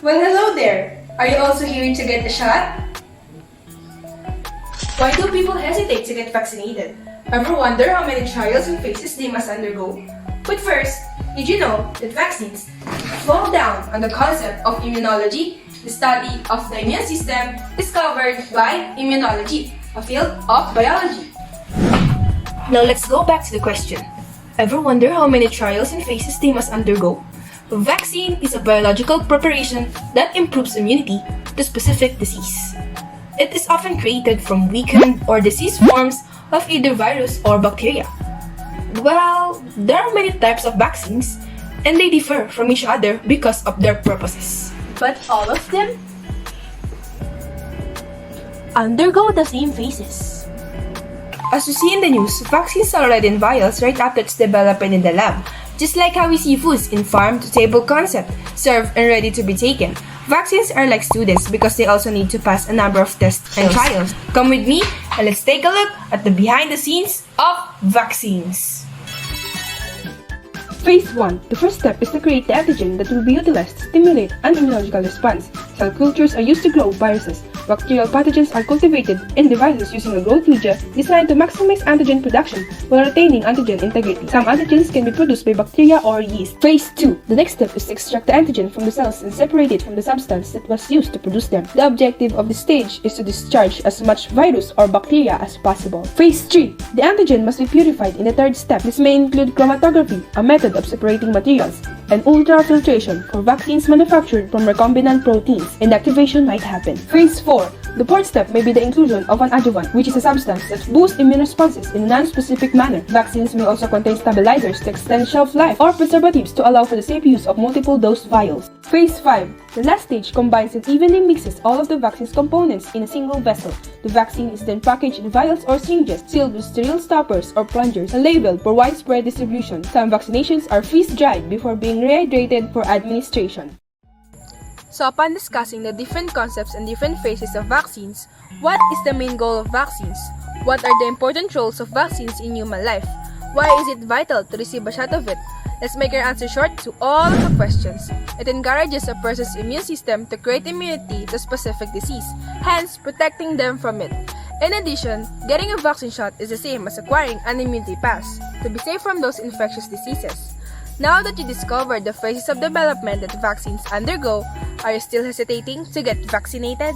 Well, hello there! Are you also here to get a shot? Why do people hesitate to get vaccinated? Ever wonder how many trials and phases they must undergo? But first, did you know that vaccines fall down on the concept of immunology, the study of the immune system discovered by immunology, a field of biology? Now let's go back to the question. Ever wonder how many trials and phases they must undergo? A vaccine is a biological preparation that improves immunity to specific disease. It is often created from weakened or diseased forms of either virus or bacteria. Well, there are many types of vaccines, and they differ from each other because of their purposes. But all of them undergo the same phases. As you see in the news, vaccines are already in vials right after its development in the lab. Just like how we see foods in farm-to-table concept, served and ready to be taken. Vaccines are like students because they also need to pass a number of tests and trials. Come with me and let's take a look at the behind the scenes of vaccines. Phase 1. The first step is to create the antigen that will be utilized to stimulate an immunological response. Cell cultures are used to grow viruses. Bacterial pathogens are cultivated in devices using a growth media designed to maximize antigen production while retaining antigen integrity. Some antigens can be produced by bacteria or yeast. Phase 2. The next step is to extract the antigen from the cells and separate it from the substance that was used to produce them. The objective of this stage is to discharge as much virus or bacteria as possible. Phase 3. The antigen must be purified in the third step. This may include chromatography, a method of separating materials, and ultrafiltration for vaccines manufactured from recombinant proteins, and activation might happen. Phase 4. The fourth step may be the inclusion of an adjuvant, which is a substance that boosts immune responses in a non-specific manner. Vaccines may also contain stabilizers to extend shelf life or preservatives to allow for the safe use of multiple dose vials. Phase 5. The last stage combines and evenly mixes all of the vaccine's components in a single vessel. The vaccine is then packaged in vials or syringes, sealed with sterile stoppers or plungers, and labeled for widespread distribution. Some vaccinations are freeze-dried before being rehydrated for administration. So upon discussing the different concepts and different phases of vaccines, what is the main goal of vaccines? What are the important roles of vaccines in human life? Why is it vital to receive a shot of it? Let's make our answer short to all of the questions. It encourages a person's immune system to create immunity to specific disease, hence protecting them from it. In addition, getting a vaccine shot is the same as acquiring an immunity pass to be safe from those infectious diseases. Now that you discovered the phases of development that vaccines undergo, are you still hesitating to get vaccinated?